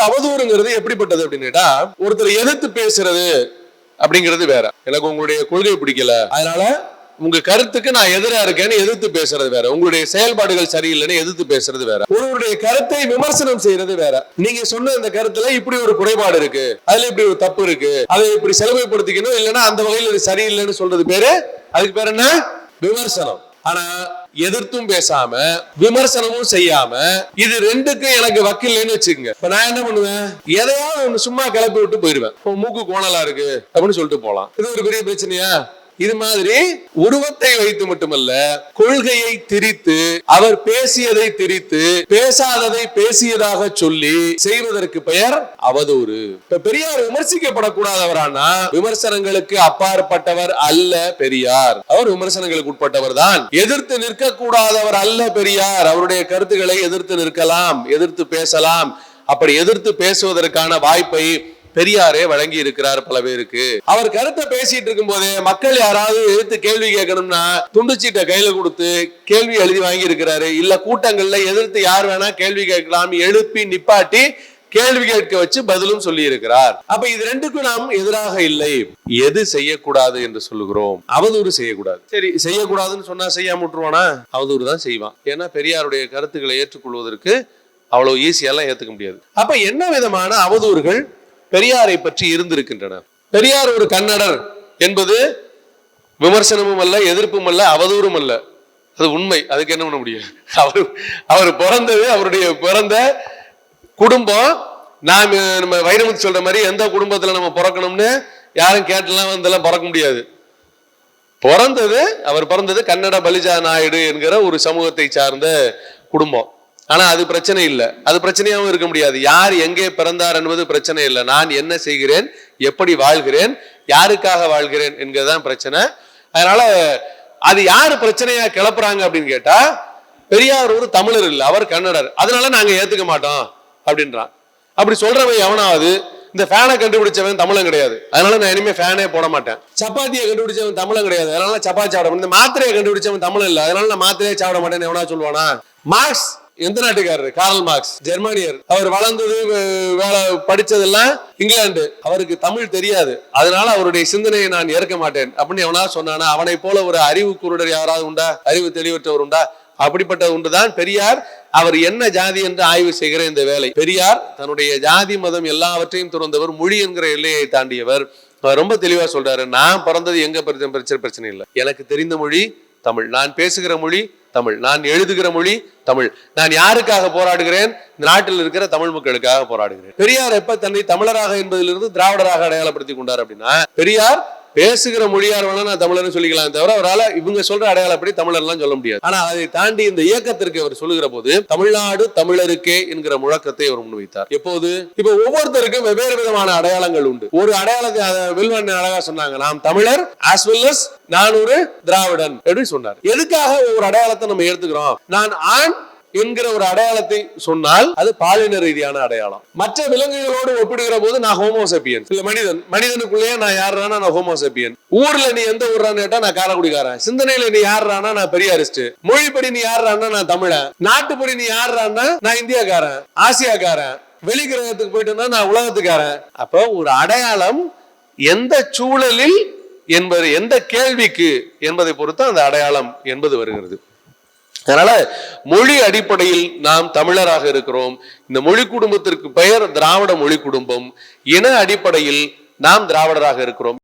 அவதூறுங்கிறது எப்படிப்பட்டது அப்படின்னு கேட்டா, ஒருத்தர் எதிர்த்து பேசுறது அப்படிங்கிறது வேற. எனக்கு உங்களுடைய கொள்கை பிடிக்கல, அதனால உங்க கருத்துக்கு நான் எதிரா இருக்கேன்னு எதிர்த்து பேசுறது வேற. உங்களுடைய செயல்பாடுகள் சரியில்லைன்னு எதிர்த்து பேசுறது வேற. ஒருவருடைய கருத்தை விமர்சனம் செய்யறது வேற. நீங்க சொன்ன இந்த கருத்துல இப்படி ஒரு குறைபாடு இருக்கு, அதுல இப்படி ஒரு தப்பு இருக்கு, அதை இப்படி செலவுபடுத்திக்கணும், இல்லைன்னா அந்த வகையில் இது சரியில்லைன்னு சொல்றது பேரு, அதுக்கு பேர் என்ன? விமர்சனம். ஆனா எதிர்த்தும் பேசாம விமர்சனமும் செய்யாம இது ரெண்டுக்கும் எனக்கு வக்கில்லைன்னு வச்சுக்கோங்க. இப்ப நான் என்ன பண்ணுவேன், எதையாவது ஒண்ணு சும்மா கிளப்பி விட்டு போயிருவேன். மூக்கு கோணலா இருக்கு அப்படின்னு சொல்லிட்டு போலாம். இது ஒரு பெரிய பிரச்சனையா? இது மாதிரி உருவத்தை வைத்து மட்டுமல்ல, கொள்கையை திரித்து, அவர் பேசியதை திரித்து, பேசாததை பேசியதாக சொல்லி செய்வதற்கு பெயர் அவதூறு. இப்ப பெரியார் விமர்சிக்கப்படக்கூடாதவரானா விமர்சனங்களுக்கு அப்பாற்பட்டவர் அல்ல பெரியார். அவர் விமர்சனங்களுக்கு உட்பட்டவர் தான். எதிர்த்து நிற்க கூடாதவர் அல்ல பெரியார். அவருடைய கருத்துக்களை எதிர்த்து நிற்கலாம், எதிர்த்து பேசலாம். அப்படி எதிர்த்து பேசுவதற்கான வாய்ப்பை பெரியாரே வழங்கி இருக்கிறார் பல பேருக்கு. அவர் கருத்தை பேசிட்டு இருக்கும் போதே மக்கள் யாராவது எதிர்த்து கேள்வி கேட்கணும்னா துண்டுச்சீட்டை கையில கொடுத்து கேள்வி எழுதி வாங்கி இருக்கிறாரு. இல்ல கூட்டங்கள்ல எதிர்த்து யார் வேணா கேள்வி கேட்கலாம் எழுப்பி நிப்பாட்டி கேள்வி கேட்க வச்சு பதிலும் சொல்லி இருக்கிறார். அப்ப இது ரெண்டுக்கும் நாம் எதிராக இல்லை. எது செய்யக்கூடாது என்று சொல்லுகிறோம்? அவதூறு செய்யக்கூடாது. சரி, செய்யக்கூடாதுன்னு சொன்னா செய்யாம விட்டுருவானா? அவதூறு தான் செய்வான். ஏன்னா பெரியாருடைய கருத்துக்களை ஏற்றுக்கொள்வதற்கு அவ்வளவு ஈஸியெல்லாம் ஏத்துக்க முடியாது. அப்ப என்ன விதமான அவதூறுகள் பெரியாரை பற்றி இருந்திருக்கின்றன? பெரியார் ஒரு கன்னடர் என்பது விமர்சனமும் அல்ல, எதிர்ப்பும் அல்ல, அவதூறும் அல்ல. அது உண்மை. அதுக்கு என்ன பண்ண முடியும்? அவர் பிறந்தது, அவருடைய பிறந்த குடும்பம், நம்ம வைரமுத்து சொல்ற மாதிரி எந்த குடும்பத்துல நம்ம பிறக்கணும்னு யாரும் கேட்டலாம் வந்தெல்லாம் பிறக்க முடியாது. அவர் பிறந்தது கன்னட பலிஜா நாயுடு என்கிற ஒரு சமூகத்தை சார்ந்த குடும்பம். ஆனா அது பிரச்சனை இல்லை, அது பிரச்சனையாவும் இருக்க முடியாது. யார் எங்கே பிறந்தார் என்பது பிரச்சனை இல்லை. நான் என்ன செய்கிறேன், எப்படி வாழ்கிறேன், யாருக்காக வாழ்கிறேன் என்கிறதான் பிரச்சனை. அதனால அது யாரு பிரச்சனையா கிளப்புறாங்க அப்படின்னு கேட்டா, பெரியார் ஒரு தமிழர் இல்லை, அவர் கன்னடர், அதனால நாங்க ஏத்துக்க மாட்டோம் அப்படின்றான். அப்படி சொல்றவன் எவனாவது இந்த ஃபேனை கண்டுபிடிச்சவன் தமிழன் கிடையாது, அதனால நான் இனிமே ஃபேனே போட மாட்டேன். சப்பாத்தியை கண்டுபிடிச்சவன் தமிழன் கிடையாது, அதனால சப்பாத்தி சாப்பிட மாட்டேன். இந்த மாத்திரையை கண்டுபிடிச்சவன் தமிழ் இல்லை, அதனால நான் மாத்திரையே சாப்பிட மாட்டேன்னு எவனா சொல்லுவானா? மார்க்ஸ் எந்த நாட்டுக்காரரு? Karl Marx, ஜெர்மானியர். அவர் வளர்ந்தது, வேலை படிச்சதெல்லாம் இங்கிலாந்து. அவருக்கு தமிழ் தெரியாது, அதனால அவருடைய சிந்தனையை நான் ஏற்க மாட்டேன் அப்படின்னு எவனா சொன்னானா? அவனை போல ஒரு அறிவு குருடர் யாராவது உண்டா? அறிவு தெளிவற்றவர் உண்டா? அப்படிப்பட்ட ஒன்றுதான் பெரியார். அவர் என்ன ஜாதி என்று ஆய்வு செய்கிற இந்த வேலை. பெரியார் தன்னுடைய ஜாதி மதம் எல்லாவற்றையும் துறந்தவர், மொழி என்கிற எல்லையை தாண்டியவர். அவர் ரொம்ப தெளிவா சொல்றாரு, நான் பிறந்தது எங்க பிரச்சனை இல்லை, எனக்கு தெரிந்த மொழி தமிழ், நான் பேசுகிற மொழி தமிழ், நான் எழுதுகிற மொழி தமிழ், நான் யாருக்காக போராடுகிறேன்? இந்த நாட்டில் இருக்கிற தமிழ் மக்களுக்காக போராடுகிறேன். பெரியார் எப்ப தன்னை தமிழராக என்பதிலிருந்து திராவிடராக அடையாளப்படுத்தி கொண்டார் அப்படின்னா, பெரியார் பேசுகிற மொழியார் வேணா நான் தமிழர்னு சொல்லிக்கலாம் தவிர அவரால் இவங்க சொல்ற அடையாளப்படி தமிழர்லாம் சொல்ல முடியாது. ஆனா அதை தாண்டி இந்த இயக்கத்திற்கு அவர் சொல்லுகிற போது தமிழ்நாடு தமிழருக்கே என்கிற முழக்கத்தை அவர் முன்வைத்தார். எப்போது? இப்ப ஒவ்வொருத்தருக்கும் வெவ்வேறு விதமான அடையாளங்கள் உண்டு. ஒரு அடையாளத்தை வில்வன் அழகா சொன்னாங்க, நாம் தமிழர் as well as நான் ஒரு திராவிடன் அப்படின்னு சொன்னார். எதுக்காக ஒரு அடையாளத்தை நம்ம எடுத்துக்கிறோம்? நான் ஆண் என்கிற ஒரு அடையாளத்தை சொன்னால் அது பாலின ரீதியான அடையாளம். மற்ற விலங்குகளோடு ஒப்பிடுகிற போது நான் ஹோமோசேப்பியன், இல்ல மனிதனுக்குள்ளேயே நான் யாருன்னா நான் ஹோமோசேப்பியன். ஊர்ல நீ எந்த ஊர்றான்னு கேட்டா நான் காரைக்குடிக்காரன், சிந்தனையில நீ யாருறானா நான் பெரியாரிஸ்ட், மொழிப்படி நீ யாருறான்னா நான் தமிழன், நாட்டுப்படி நீ யாருறான்னா நான் இந்தியாக்காரன், ஆசியாக்காரன், வெளிக்கிரகத்துக்கு போயிட்டேன்னா நான் உலகத்துக்காரன். அப்போ ஒரு அடையாளம் எந்த சூழலில் என்பது, எந்த கேள்விக்கு என்பதை பொறுத்து அந்த அடையாளம் என்பது வருகிறது. அதனால மொழி அடிப்படையில் நாம் தமிழராக இருக்கிறோம். இந்த மொழி குடும்பத்திற்கு பெயர் திராவிட மொழி குடும்பம். இன அடிப்படையில் நாம் திராவிடராக இருக்கிறோம்.